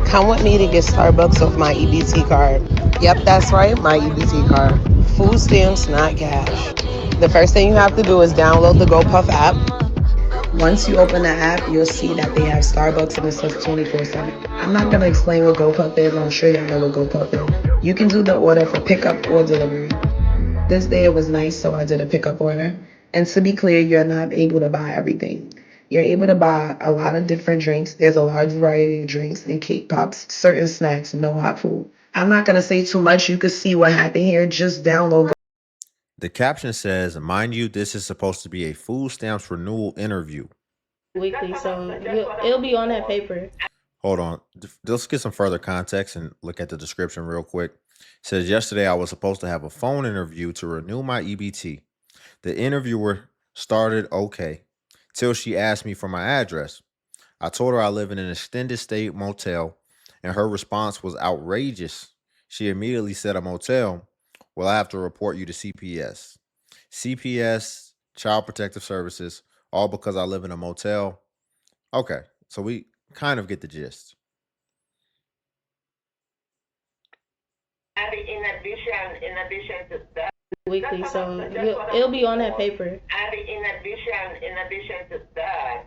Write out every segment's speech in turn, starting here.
Come with me to get Starbucks off my EBT card. Yep, that's right, my EBT card. Food stamps, not cash. The first thing you have to do is download the GoPuff app. Once you open the app, you'll see that they have Starbucks and it says 24/7. I'm not going to explain what GoPuff is. I'm sure y'all know what GoPuff is. You can do the order for pickup or delivery. This day it was nice, so I did a pickup order. And to be clear, you're not able to buy everything. You're able to buy a lot of different drinks. There's a large variety of drinks and cake pops, certain snacks, no hot food. I'm not going to say too much. You can see what happened here. Just download. The caption says, mind you, this is supposed to be a food stamps renewal interview. Weekly, so it'll be on that paper. Hold on. Let's get some further context and look at the description real quick. It says, yesterday I was supposed to have a phone interview to renew my EBT. The interviewer started okay till she asked me for my address. I told her I live in an extended stay motel, and her response was outrageous. She immediately said, a motel? Well, I have to report you to CPS. CPS, Child Protective Services, all because I live in a motel. Okay, so we kind of get the gist. And in addition to that, Weekly, so it'll be on that paper. and in addition to that,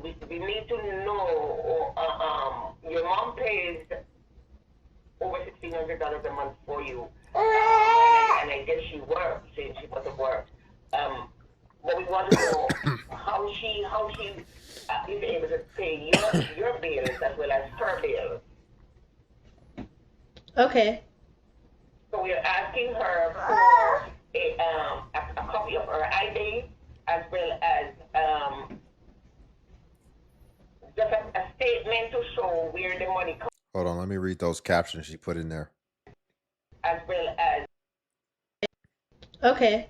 we need to know, your mom pays over $1,600 a month for you, and I guess she works, she must have worked. But we want to know how she is able to pay your bills as well as her bills. Okay. So we are asking her for a copy of her ID as well as just a statement to show where the money comes. Hold on, let me read those captions she put in there. As well as. Okay.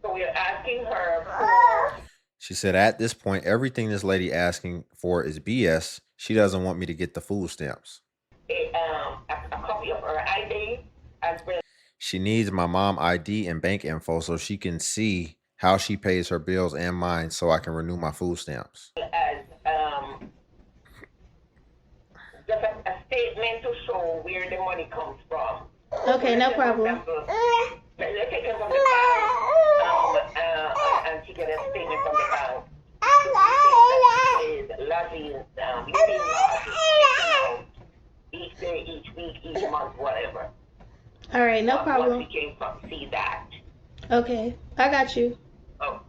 So we are asking her for. She said, at this point, everything this lady asking for is BS. She doesn't want me to get the food stamps. A copy of her ID as well. She needs my mom ID and bank info so she can see how she pays her bills and mine so I can renew my food stamps. As just a statement to show where the money comes from. Okay, no problem. Let's take it from the bank, and she get a statement from the bank. Is lodging, living lodging, each day, each week, each month, whatever. All right, no problem. We can see that. Okay, I got you. Oh,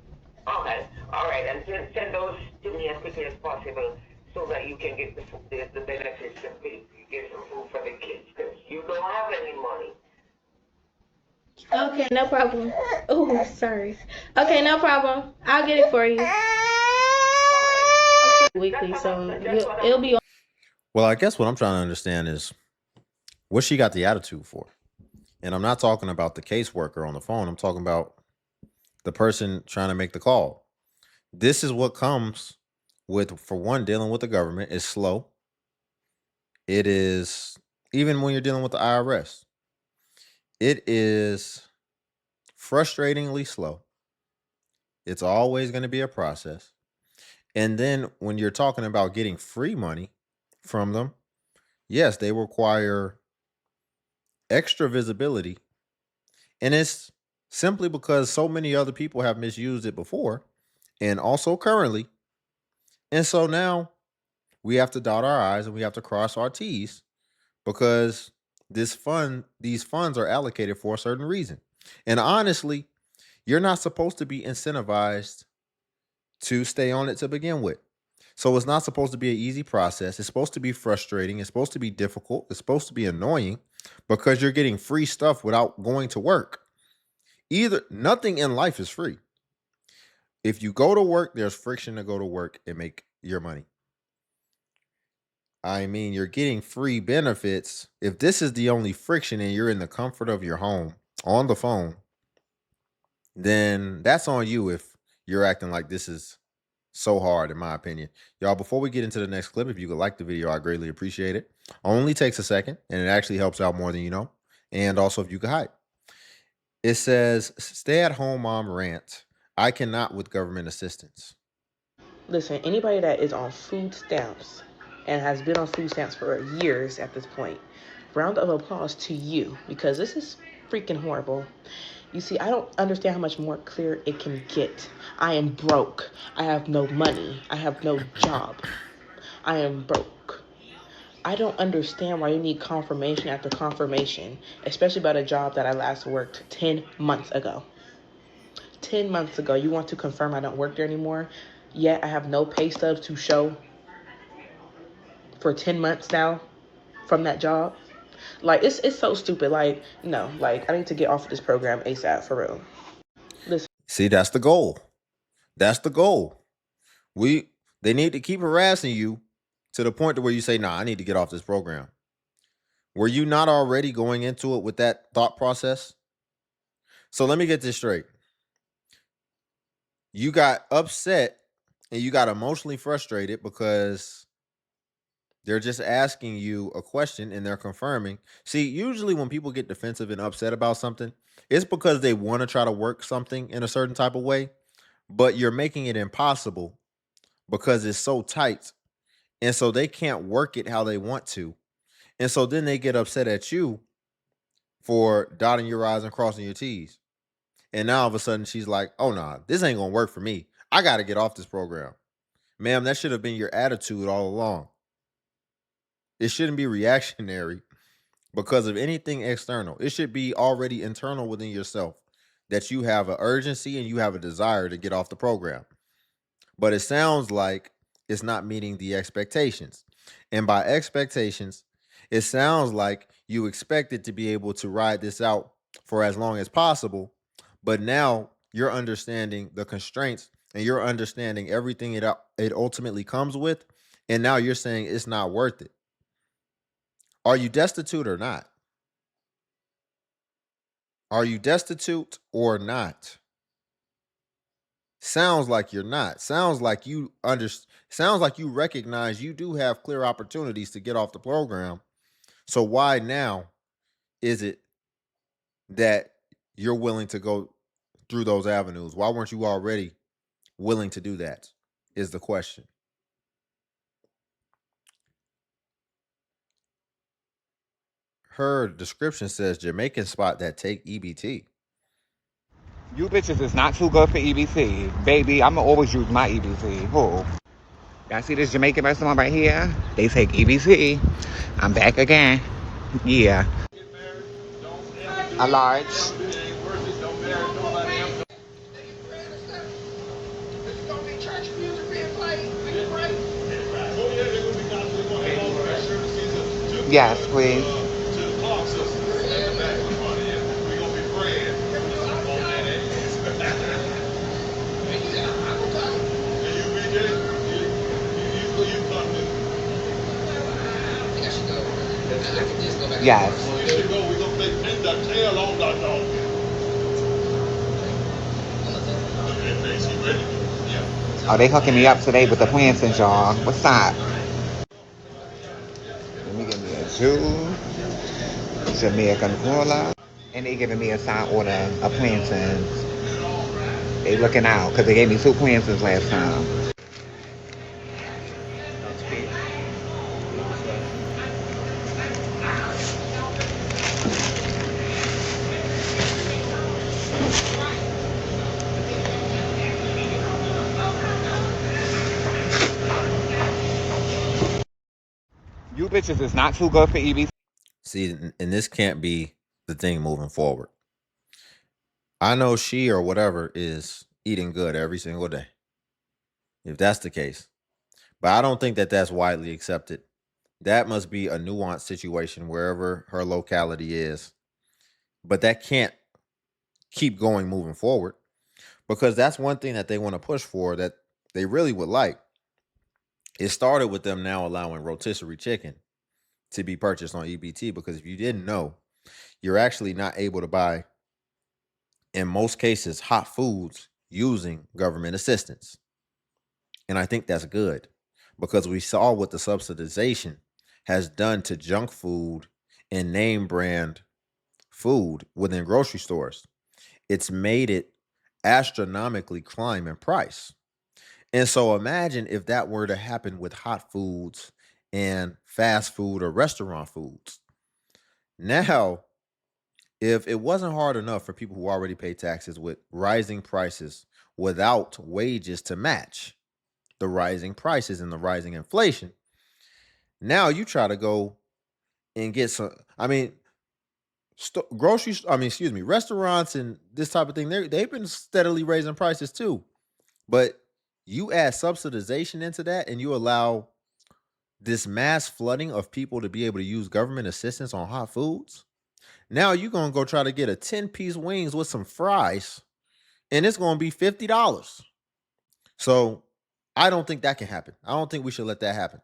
okay, all right, and send those to me as quickly as possible so that you can get the benefits and get some food for the kids because you don't have any money. Okay, no problem. Oh, sorry. Okay, no problem. I'll get it for you. Weekly, so it'll be on. Well, I guess what I'm trying to understand is what she got the attitude for. And I'm not talking about the caseworker on the phone. I'm talking about the person trying to make the call. This is what comes with, for one, dealing with the government. It's slow. It is, even when you're dealing with the IRS, it is frustratingly slow. It's always going to be a process. And then when you're talking about getting free money from them, yes, they require extra visibility. And it's simply because so many other people have misused it before and also currently. And so now we have to dot our I's and we have to cross our T's because these funds are allocated for a certain reason. And honestly, you're not supposed to be incentivized to stay on it to begin with. So it's not supposed to be an easy process. It's supposed to be frustrating. It's supposed to be difficult. It's supposed to be annoying because you're getting free stuff without going to work. Nothing in life is free. If you go to work, there's friction to go to work and make your money. I mean, you're getting free benefits. If this is the only friction and you're in the comfort of your home on the phone, then that's on you if you're acting like this is so hard, in my opinion. Y'all, before we get into the next clip, if you could like the video, I greatly appreciate it. Only takes a second, and it actually helps out more than you know. And also, if you could hype. It says, stay-at-home mom rant. I cannot with government assistance. Listen, anybody that is on food stamps and has been on food stamps for years at this point. Round of applause to you because this is freaking horrible. You see, I don't understand how much more clear it can get. I am broke. I have no money. I have no job. I am broke. I don't understand why you need confirmation after confirmation, especially about a job that I last worked 10 months ago. 10 months ago, you want to confirm I don't work there anymore, yet I have no pay stubs to show for 10 months now from that job. Like, it's so stupid. Like, no, like, I need to get off of this program ASAP, for real. Listen. See, that's the goal. That's the goal. They need to keep harassing you to the point to where you say, nah, I need to get off this program. Were you not already going into it with that thought process? So let me get this straight. You got upset and you got emotionally frustrated because they're just asking you a question and they're confirming. See, usually when people get defensive and upset about something, it's because they want to try to work something in a certain type of way, but you're making it impossible because it's so tight. And so they can't work it how they want to. And so then they get upset at you for dotting your I's and crossing your T's. And now all of a sudden she's like, oh, nah, this ain't going to work for me. I got to get off this program. Ma'am, that should have been your attitude all along. It shouldn't be reactionary because of anything external. It should be already internal within yourself that you have an urgency and you have a desire to get off the program. But it sounds like it's not meeting the expectations. And by expectations, it sounds like you expected to be able to ride this out for as long as possible. But now you're understanding the constraints and you're understanding everything it ultimately comes with. And now you're saying it's not worth it. Are you destitute or not? Are you destitute or not? Sounds like you're not. Sounds like sounds like you recognize you do have clear opportunities to get off the program. So why now is it that you're willing to go through those avenues? Why weren't you already willing to do that? Is the question. Her description says Jamaican spot that take EBT. You bitches is not too good for EBT. Baby, I'ma always use my EBT. Who? Y'all see this Jamaican restaurant right here? They take EBT. I'm back again. Yeah. A large. Yes, please. Yes. Oh, they hooking me up today with the plantains, y'all. What's that? Let me get me a juice, Jamaican cola, and they giving me a side order of plantains. They looking out because they gave me 2 plantains last time. You bitches is not too good for EBT. See, and this can't be the thing moving forward. I know she or whatever is eating good every single day. If that's the case. But I don't think that that's widely accepted. That must be a nuanced situation wherever her locality is. But that can't keep going moving forward because that's one thing that they want to push for that they really would like. It started with them now allowing rotisserie chicken to be purchased on EBT because if you didn't know, you're actually not able to buy, in most cases, hot foods using government assistance. And I think that's good because we saw what the subsidization has done to junk food and name brand food within grocery stores. It's made it astronomically climb in price. And so imagine if that were to happen with hot foods and fast food or restaurant foods. Now, if it wasn't hard enough for people who already pay taxes with rising prices without wages to match the rising prices and the rising inflation, now you try to go and get some. I mean, groceries. I mean, excuse me, restaurants and this type of thing. They've been steadily raising prices too, but you add subsidization into that, and you allow this mass flooding of people to be able to use government assistance on hot foods. Now you're gonna go try to get a 10-piece wings with some fries, and it's gonna be $50. So I don't think that can happen. I don't think we should let that happen.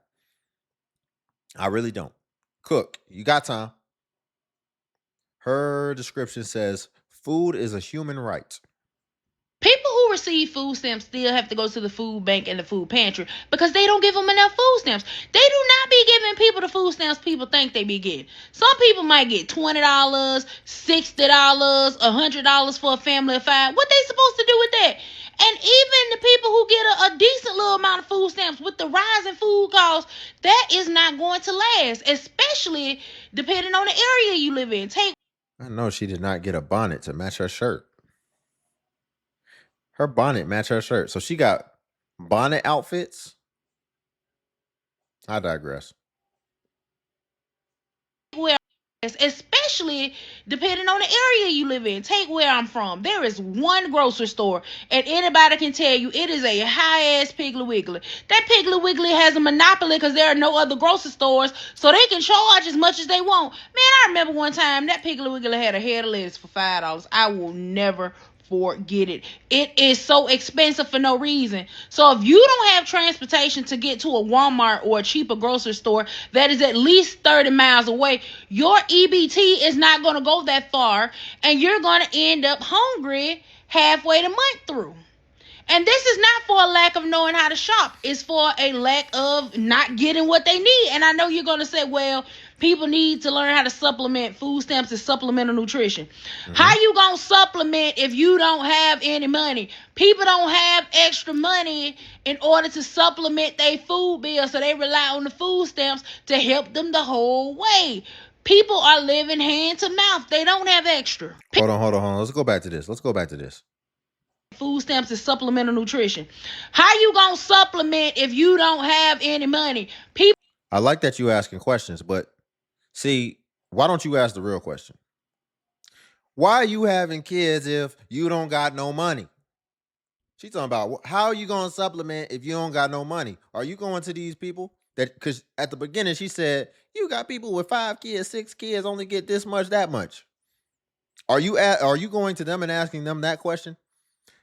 I really don't. Cook, you got time. Her description says food is a human right. People who receive food stamps still have to go to the food bank and the food pantry because they don't give them enough food stamps. They do not be giving people the food stamps people think they be getting. Some people might get $20, $60, $100 for a family of 5. What they supposed to do with that? And even the people who get a decent little amount of food stamps with the rising food costs, that is not going to last, especially depending on the area you live in. I know she did not get a bonnet to match her shirt. Her bonnet matched her shirt. So she got bonnet outfits. I digress. Where, especially depending on the area you live in. Take where I'm from. There is one grocery store, and anybody can tell you it is a high-ass Piggly Wiggly. That Piggly Wiggly has a monopoly because there are no other grocery stores, so they can charge as much as they want. Man, I remember one time that Piggly Wiggly had a head of lettuce for $5. I will never forget it. It is so expensive for no reason. So if you don't have transportation to get to a Walmart or a cheaper grocery store that is at least 30 miles away, your EBT is not going to go that far, and you're going to end up hungry halfway the month through. And this is not for a lack of knowing how to shop. It's for a lack of not getting what they need. And I know you're going to say, well, people need to learn how to supplement. Food stamps is supplemental nutrition. How you going to supplement if you don't have any money? People don't have extra money in order to supplement their food bill, so they rely on the food stamps to help them the whole way. People are living hand to mouth. They don't have extra. Hold on. Let's go back to this. Food stamps is supplemental nutrition. How you gonna supplement if you don't have any money? People. I like that you asking questions, but see, why don't you ask the real question? Why are you having kids if you don't got no money? She's talking about how are you going to supplement if you don't got no money? Are you going to these people that, because at the beginning she said you got people with 5 kids, 6 kids only get this much, that much. Are you going to them and asking them that question?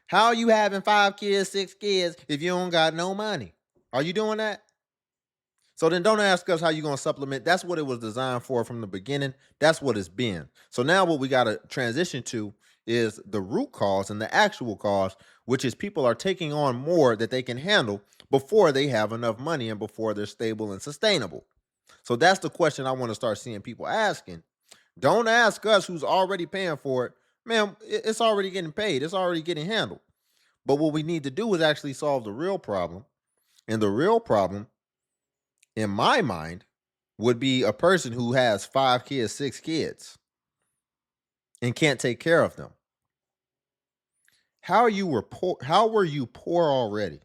How are you having 5 kids, 6 kids if you don't got no money? Are you doing that? So then don't ask us how you're going to supplement. That's what it was designed for from the beginning. That's what it's been. So now what we got to transition to is the root cause and the actual cause, which is people are taking on more that they can handle before they have enough money and before they're stable and sustainable. So that's the question I want to start seeing people asking. Don't ask us who's already paying for it. Man, it's already getting paid. It's already getting handled. But what we need to do is actually solve the real problem. And the real problem, in my mind, would be a person who has 5 kids, 6 kids, and can't take care of them. How were you poor already?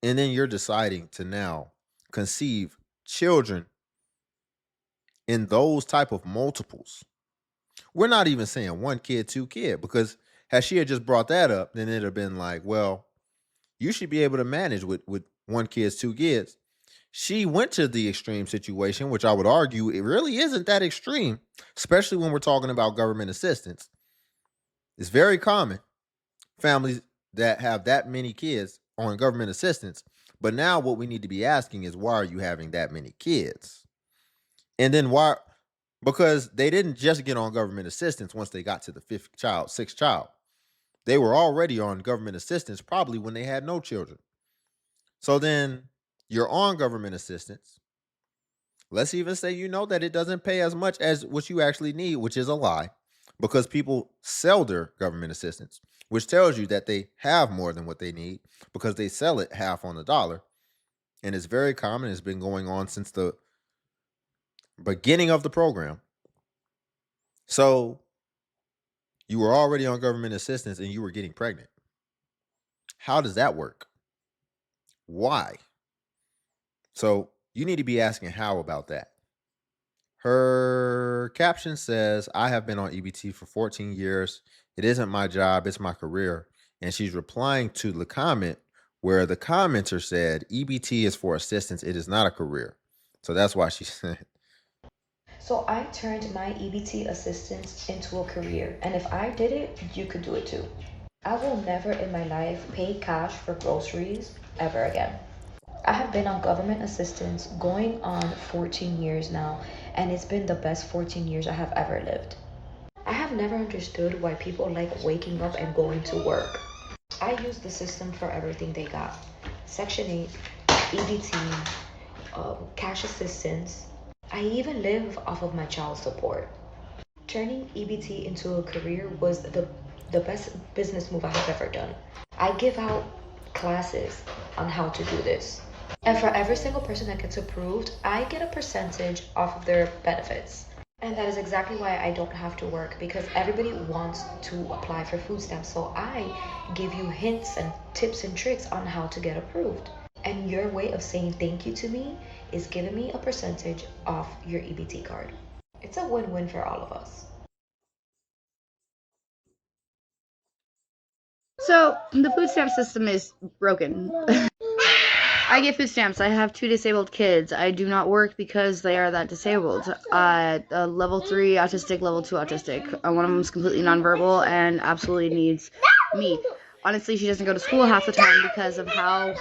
And then you're deciding to now conceive children in those type of multiples. We're not even saying 1 kid, 2 kid, because had she had just brought that up, then it'd have been like, well, you should be able to manage with 1 kid, 2 kids. She went to the extreme situation, which I would argue it really isn't that extreme, especially when we're talking about government assistance. It's very common, families that have that many kids on government assistance. But now what we need to be asking is, why are you having that many kids? And then why? Because they didn't just get on government assistance once they got to the 5th child, 6th child. They were already on government assistance probably when they had no children. So then you're on government assistance. Let's even say you know that it doesn't pay as much as what you actually need, which is a lie, because people sell their government assistance, which tells you that they have more than what they need because they sell it half on the dollar. and it's very common. It's been going on since the beginning of the program. So you were already on government assistance and you were getting pregnant. How does that work? Why? So you need to be asking how about that. Her caption says, I have been on EBT for 14 years. It isn't my job, it's my career. And she's replying to the comment where the commenter said, EBT is for assistance, it is not a career. So that's why she said. So I turned my EBT assistance into a career, and if I did it, you could do it too. I will never in my life pay cash for groceries ever again. I have been on government assistance going on 14 years now, and it's been the best 14 years I have ever lived. I have never understood why people like waking up and going to work. I use the system for everything they got. Section 8, EBT, cash assistance. I even live off of my child support. Turning EBT into a career was the best business move I have ever done. I give out classes on how to do this. And for every single person that gets approved, I get a percentage off of their benefits. And that is exactly why I don't have to work, because everybody wants to apply for food stamps. So I give you hints and tips and tricks on how to get approved. And your way of saying thank you to me is giving me a percentage off your EBT card. It's a win-win for all of us. So the food stamp system is broken. I get food stamps. I have 2 disabled kids. I do not work because they are that disabled. Level 3 autistic, level 2 autistic. One of them is completely nonverbal and absolutely needs me. Honestly, she doesn't go to school half the time because of how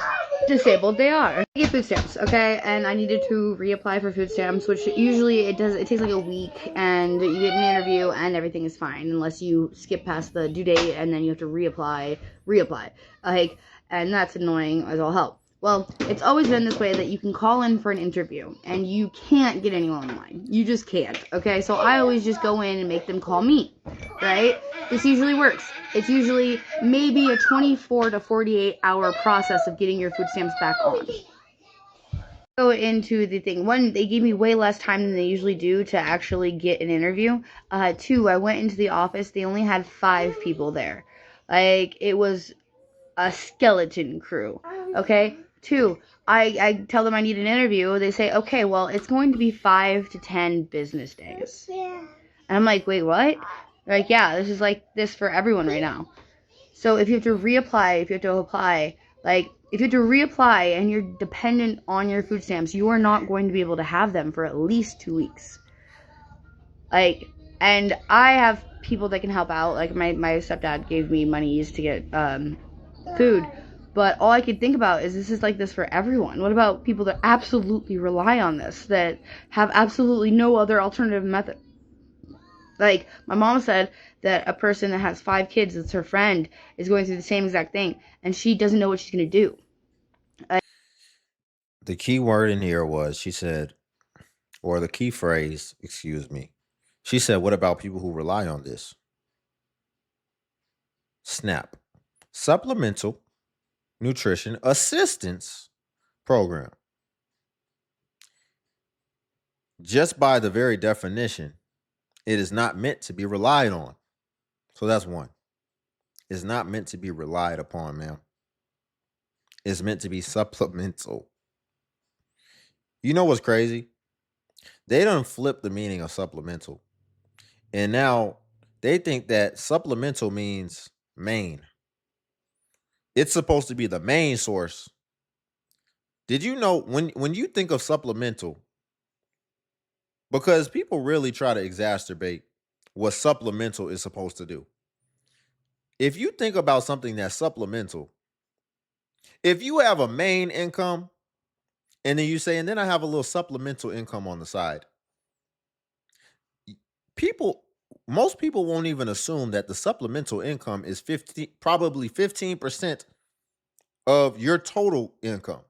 disabled they are. I get food stamps, okay? And I needed to reapply for food stamps, which usually it takes like a week, and you get an interview and everything is fine unless you skip past the due date and then you have to reapply. And that's annoying as all hell. Well, it's always been this way that you can call in for an interview and you can't get anyone online. You just can't, okay? So I always just go in and make them call me, right? This usually works. It's usually maybe a 24 to 48 hour process of getting your food stamps back on. Go into the thing. 1, they gave me way less time than they usually do to actually get an interview. 2, I went into the office. They only had 5 people there. Like, it was a skeleton crew, okay? 2, I tell them I need an interview. They say, okay, well, it's going to be 5 to 10 business days. And I'm like, wait, what? They're like, yeah, this is like this for everyone right now. So if you have to reapply, if you have to apply, like, if you have to reapply and you're dependent on your food stamps, you are not going to be able to have them for at least 2 weeks. Like, and I have people that can help out. Like, my stepdad gave me monies to get food, but all I could think about is this is like this for everyone. What about people that absolutely rely on this, that have absolutely no other alternative method? Like, my mom said that a person that has 5 kids, that's her friend, is going through the same exact thing, and she doesn't know what she's going to do. The key word in here was, she said, or the key phrase, excuse me. She said, what about people who rely on this? SNAP, Supplemental Nutrition Assistance Program. Just by the very definition, it is not meant to be relied on. So that's 1. It's not meant to be relied upon, ma'am. It's meant to be supplemental. You know what's crazy? They done flipped the meaning of supplemental. And now they think that supplemental means main. It's supposed to be the main source. Did you know when you think of supplemental, because people really try to exacerbate what supplemental is supposed to do. If you think about something that's supplemental, if you have a main income and then you say, and then I have a little supplemental income on the side, most people won't even assume that the supplemental income is probably 15% of your total income.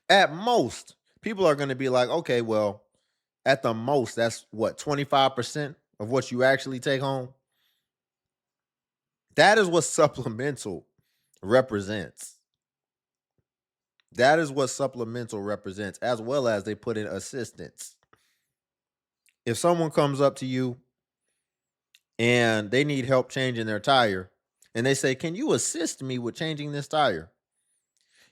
At most, people are going to be like, okay, well, at the most, that's what, 25% of what you actually take home? That is what supplemental represents. That is what supplemental represents, as well as they put in assistance. If someone comes up to you and they need help changing their tire, and they say, "Can you assist me with changing this tire?"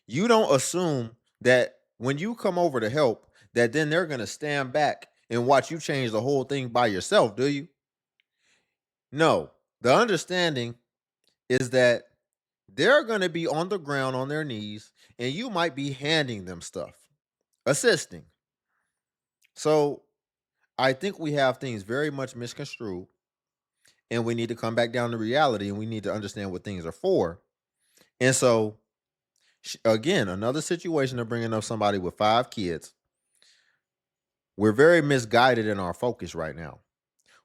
You don't assume that when you come over to help, that then they're going to stand back and watch you change the whole thing by yourself, do you? No. The understanding is that they're going to be on the ground on their knees and you might be handing them stuff, assisting. So I think we have things very much misconstrued and we need to come back down to reality and we need to understand what things are for. And so, again, another situation of bringing up somebody with 5 kids. We're very misguided in our focus right now.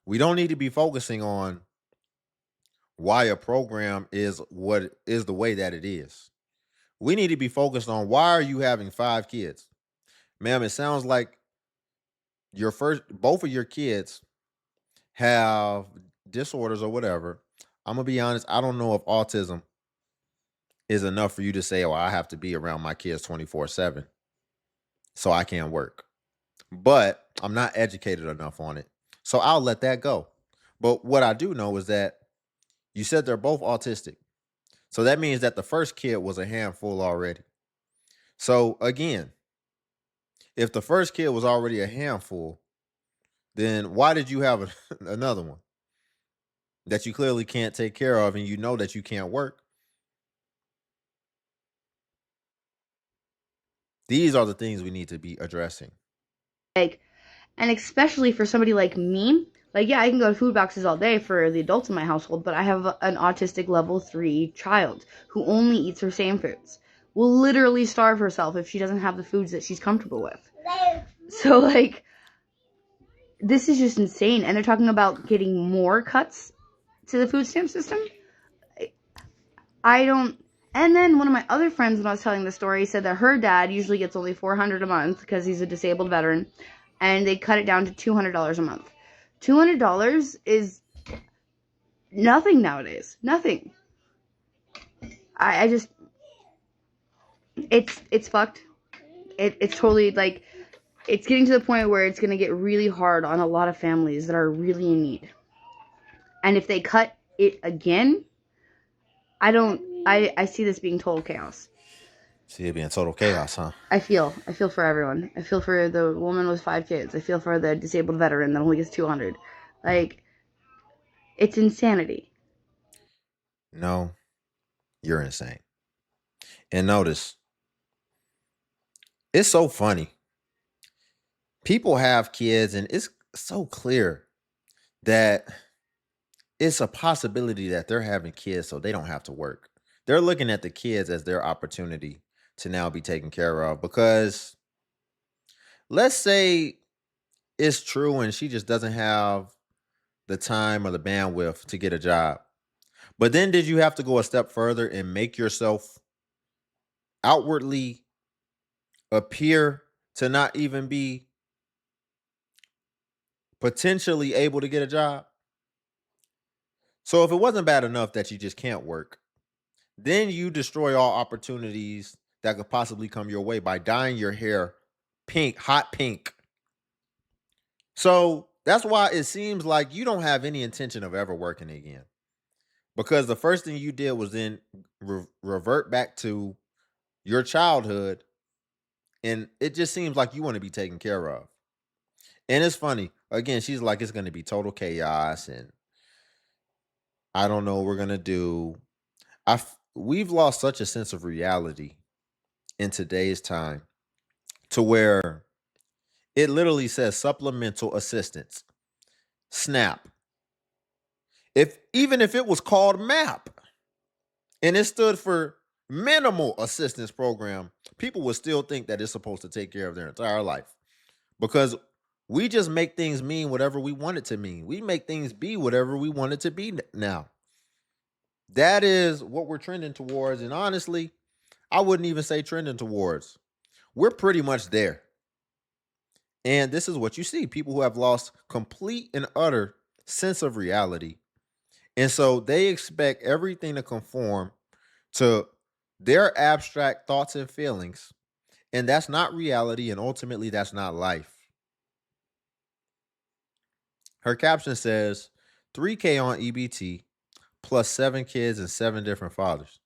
We don't need to be focusing on why a program is what is the way that it is. We need to be focused on why are you having 5 kids? Ma'am, it sounds like both of your kids have disorders or whatever. I'm gonna be honest, I don't know if autism is enough for you to say, "Oh, I have to be around my kids 24/7, so I can't work." But I'm not educated enough on it. So I'll let that go. But what I do know is that you said they're both autistic. So that means that the first kid was a handful already. So again, if the first kid was already a handful, then why did you have another one that you clearly can't take care of and you know that you can't work? These are the things we need to be addressing. Like, and especially for somebody like me, like, yeah, I can go to food boxes all day for the adults in my household, but I have an autistic level 3 child who only eats her same foods. Will literally starve herself if she doesn't have the foods that she's comfortable with. So, like, this is just insane. And they're talking about getting more cuts to the food stamp system. I don't. And then one of my other friends, when I was telling the story, said that her dad usually gets only $400 a month because he's a disabled veteran, and they cut it down to $200 a month. $200 is nothing nowadays. Nothing. I just, it's fucked. It's totally like, it's getting to the point where it's gonna get really hard on a lot of families that are really in need. And if they cut it again, I see this being total chaos. See it being total chaos, huh? I feel for everyone. I feel for the woman with 5 kids. I feel for the disabled veteran that only gets 200. Like, it's insanity. No, you're insane. And notice, it's so funny. People have kids, and it's so clear that it's a possibility that they're having kids so they don't have to work. They're looking at the kids as their opportunity to now be taken care of because let's say it's true and she just doesn't have the time or the bandwidth to get a job. But then did you have to go a step further and make yourself outwardly appear to not even be potentially able to get a job? So if it wasn't bad enough that you just can't work, then you destroy all opportunities that could possibly come your way by dyeing your hair pink, hot pink. So that's why it seems like you don't have any intention of ever working again. Because the first thing you did was then revert back to your childhood. And it just seems like you want to be taken care of. And it's funny. Again, she's like, it's going to be total chaos. And I don't know what we're going to do. We've lost such a sense of reality in today's time to where it literally says supplemental assistance, SNAP. Even if it was called MAP and it stood for minimal assistance program, people would still think that it's supposed to take care of their entire life because we just make things mean whatever we want it to mean. We make things be whatever we want it to be now. That is what we're trending towards. And honestly, I wouldn't even say trending towards. We're pretty much there. And this is what you see. People who have lost complete and utter sense of reality. And so they expect everything to conform to their abstract thoughts and feelings And that's not reality, and ultimately, that's not life. Her caption says 3K on EBT plus 7 kids and 7 different fathers.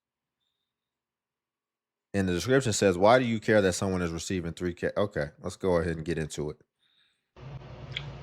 And the description says, why do you care that someone is receiving 3K? Okay, let's go ahead and get into it.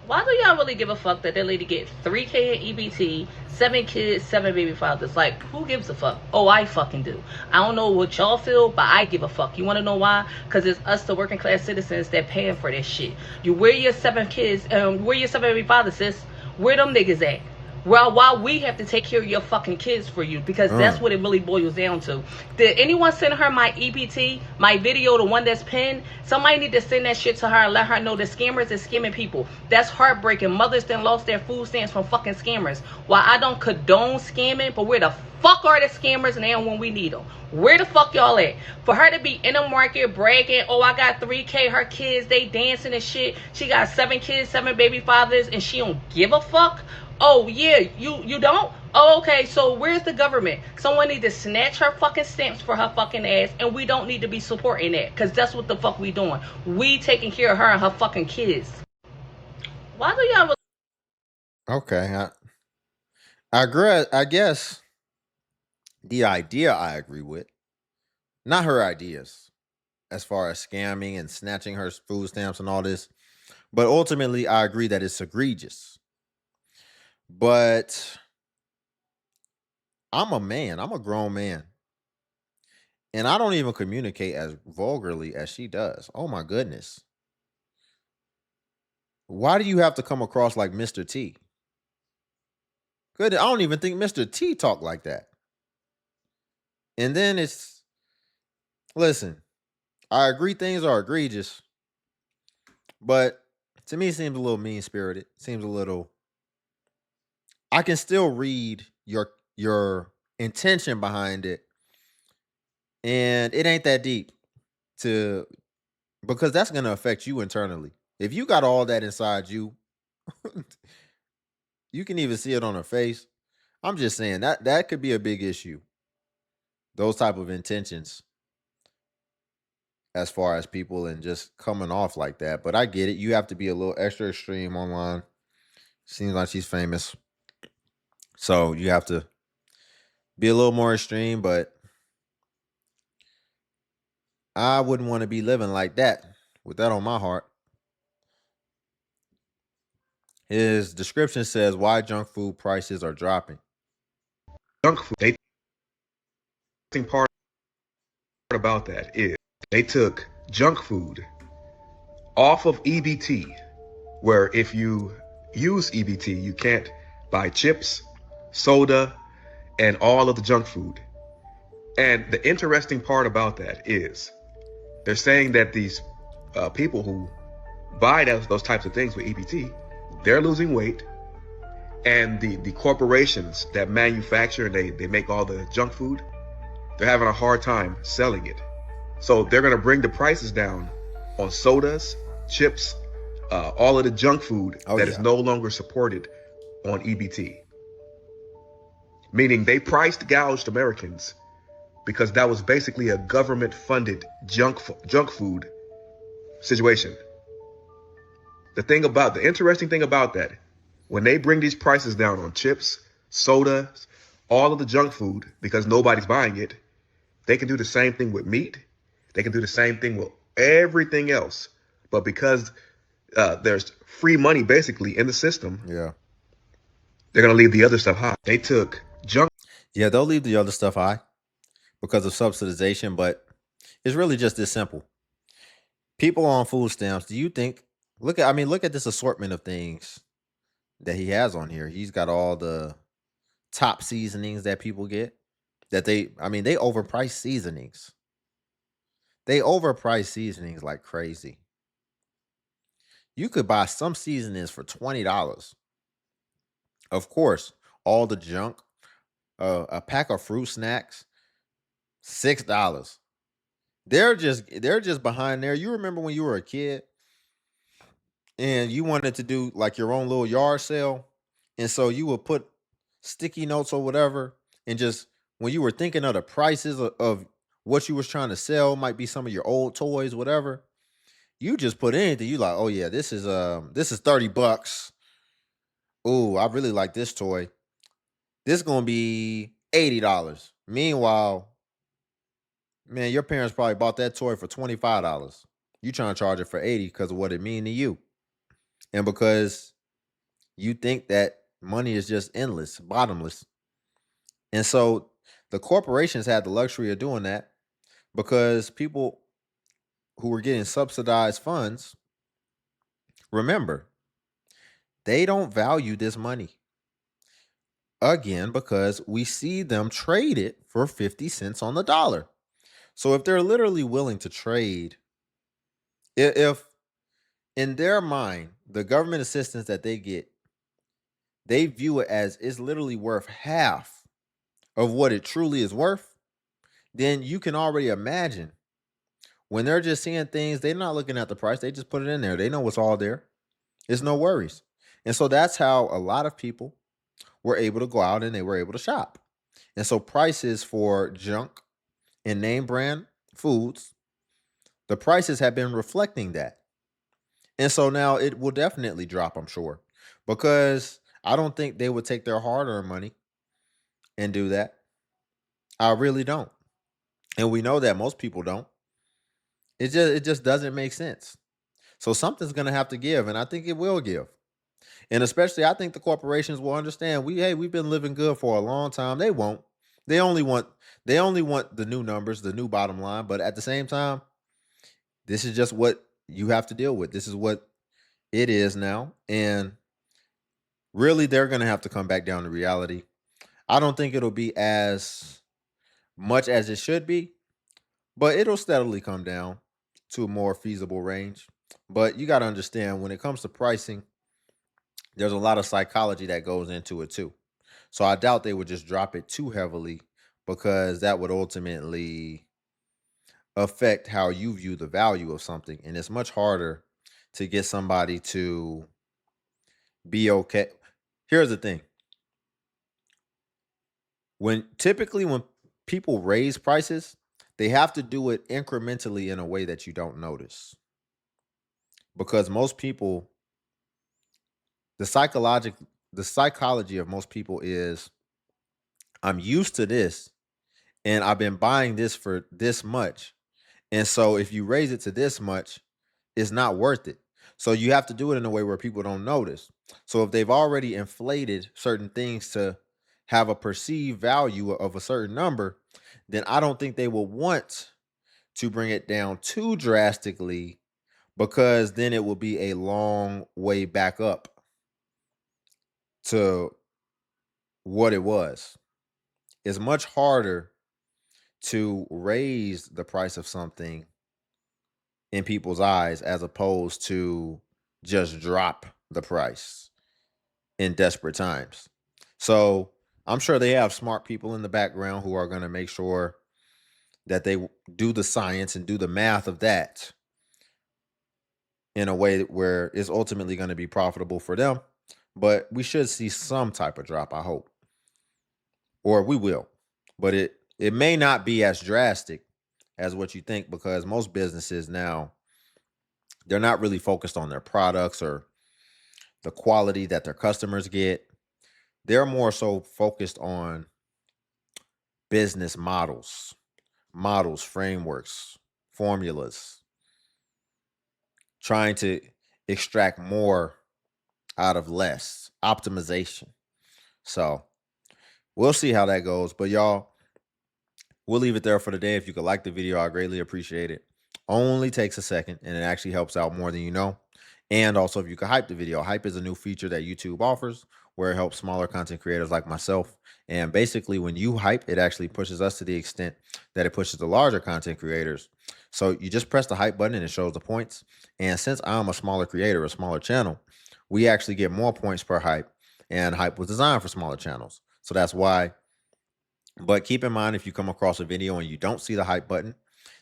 Why do y'all really give a fuck that lady get 3K in EBT, 7 kids, 7 baby fathers? Like, who gives a fuck? Oh, I fucking do. I don't know what y'all feel, but I give a fuck. You want to know why? Because it's us, the working class citizens, that paying for this shit. You wear your 7 kids, where your 7 baby fathers, sis? Where them niggas at? Well, why we have to take care of your fucking kids for you? Because that's what it really boils down to. Did anyone send her my EBT, my video, the one that's pinned? Somebody need to send that shit to her and let her know the scammers is scamming people. That's heartbreaking. Mothers then lost their food stamps from fucking scammers. While I don't condone scamming, but where the fuck are the scammers now when we need them? Where the fuck y'all at? For her to be in the market bragging, oh, I got 3K, her kids, they dancing and shit. She got 7 kids, 7 baby fathers, and she don't give a fuck? Oh yeah, you don't? Oh, okay, so where's the government? Someone need to snatch her fucking stamps for her fucking ass, and we don't need to be supporting that, because that's what the fuck we doing. We taking care of her and her fucking kids. Why do y'all... Okay, I agree. I guess the idea I agree with, not her ideas, as far as scamming and snatching her food stamps and all this, but ultimately I agree that it's egregious. But I'm a man. I'm a grown man. And I don't even communicate as vulgarly as she does. Oh my goodness. Why do you have to come across like Mr. T? Good. I don't even think Mr. T talk like that. And then listen, I agree things are egregious, but to me it seems a little mean spirited. Seems a little. I can still read your intention behind it, and it ain't that deep because that's going to affect you internally. If you got all that inside you, you can even see it on her face. I'm just saying that could be a big issue. Those type of intentions as far as people and just coming off like that. But I get it. You have to be a little extra extreme online. Seems like she's famous. So you have to be a little more extreme, but I wouldn't want to be living like that with that on my heart. His description says why junk food prices are dropping. Junk food. They think part about that is they took junk food off of EBT, where if you use EBT, you can't buy chips, soda, and all of the junk food. And the interesting part about that is they're saying that these people who buy those types of things with EBT, they're losing weight. And the corporations that manufacture and they make all the junk food, they're having a hard time selling it. So they're going to bring the prices down on sodas, chips, all of the junk food is no longer supported on EBT. Meaning they priced gouged Americans because that was basically a government-funded junk food situation. The interesting thing about that, when they bring these prices down on chips, sodas, all of the junk food, because nobody's buying it, they can do the same thing with meat. They can do the same thing with everything else. But because there's free money basically in the system, they're going to leave the other stuff high. They took junk. Yeah, they'll leave the other stuff high because of subsidization, but it's really just this simple. People on food stamps, do you think, look at this assortment of things that he has on here. He's got all the top seasonings that people get that they overprice seasonings. They overprice seasonings like crazy. You could buy some seasonings for $20. Of course, all the junk, a pack of fruit snacks, $6. They're just behind there. You remember when you were a kid and you wanted to do like your own little yard sale, and so you would put sticky notes or whatever, and just when you were thinking of the prices of what you was trying to sell might be some of your old toys, whatever. You just put anything. You like, oh yeah, this is $30. Ooh, I really like this toy. This is gonna be $80. Meanwhile, man, your parents probably bought that toy for $25. You trying to charge it for 80 because of what it mean to you. And because you think that money is just endless, bottomless. And so the corporations had the luxury of doing that because people who were getting subsidized funds, remember, they don't value this money. Again, because we see them trade it for 50 cents on the dollar. So if they're literally willing to trade, if in their mind, the government assistance that they get, they view it as it's literally worth half of what it truly is worth, then you can already imagine when they're just seeing things, they're not looking at the price. They just put it in there. They know what's all there. It's no worries. And so that's how a lot of people were able to go out and they were able to shop. And so prices for junk and name brand foods, the prices have been reflecting that. And so now it will definitely drop, I'm sure, because I don't think they would take their hard-earned money and do that. I really don't. And we know that most people don't. It just doesn't make sense. So something's going to have to give, and I think it will give. And especially I think the corporations will understand we've been living good for a long time. They won't. They only want the new numbers, the new bottom line, but at the same time, this is just what you have to deal with. This is what it is now. And really they're going to have to come back down to reality. I don't think it'll be as much as it should be, but it'll steadily come down to a more feasible range. But you got to understand when it comes to pricing, there's a lot of psychology that goes into it too. So I doubt they would just drop it too heavily because that would ultimately affect how you view the value of something. And it's much harder to get somebody to be okay. Here's the thing. When people raise prices, they have to do it incrementally in a way that you don't notice. Because most people, the psychology of most people is I'm used to this and I've been buying this for this much. And so if you raise it to this much, it's not worth it. So you have to do it in a way where people don't notice. So if they've already inflated certain things to have a perceived value of a certain number, then I don't think they will want to bring it down too drastically because then it will be a long way back up to what it was. It's much harder to raise the price of something in people's eyes as opposed to just drop the price in desperate times. So I'm sure they have smart people in the background who are going to make sure that they do the science and do the math of that in a way where it's ultimately going to be profitable for them. But we should see some type of drop, I hope. Or we will. But it may not be as drastic as what you think because most businesses now, they're not really focused on their products or the quality that their customers get. They're more so focused on business models, frameworks, formulas, trying to extract more out of less, optimization. So we'll see how that goes. But y'all, we'll leave it there for today. If you could like the video, I greatly appreciate it. Only takes a second and it actually helps out more than you know. And also, if you could hype the video, hype is a new feature that YouTube offers where it helps smaller content creators like myself. And basically, when you hype, it actually pushes us to the extent that it pushes the larger content creators. So you just press the hype button and it shows the points. And since I'm a smaller creator, a smaller channel, we actually get more points per hype. And hype was designed for smaller channels. So that's why. But keep in mind, if you come across a video and you don't see the hype button,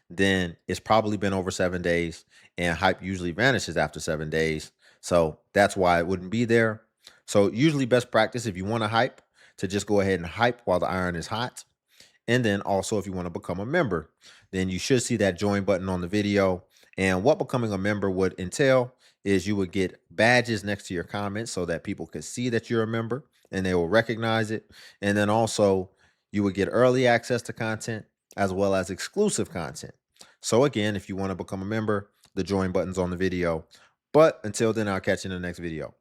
then it's probably been over 7 days and hype usually vanishes after 7 days. So that's why it wouldn't be there. So usually best practice if you want to hype to just go ahead and hype while the iron is hot. And then also, if you want to become a member, then you should see that join button on the video. And what becoming a member would entail is you would get badges next to your comments so that people can see that you're a member and they will recognize it. And then also, you would get early access to content as well as exclusive content. So again, if you want to become a member, the join button's on the video. But until then, I'll catch you in the next video.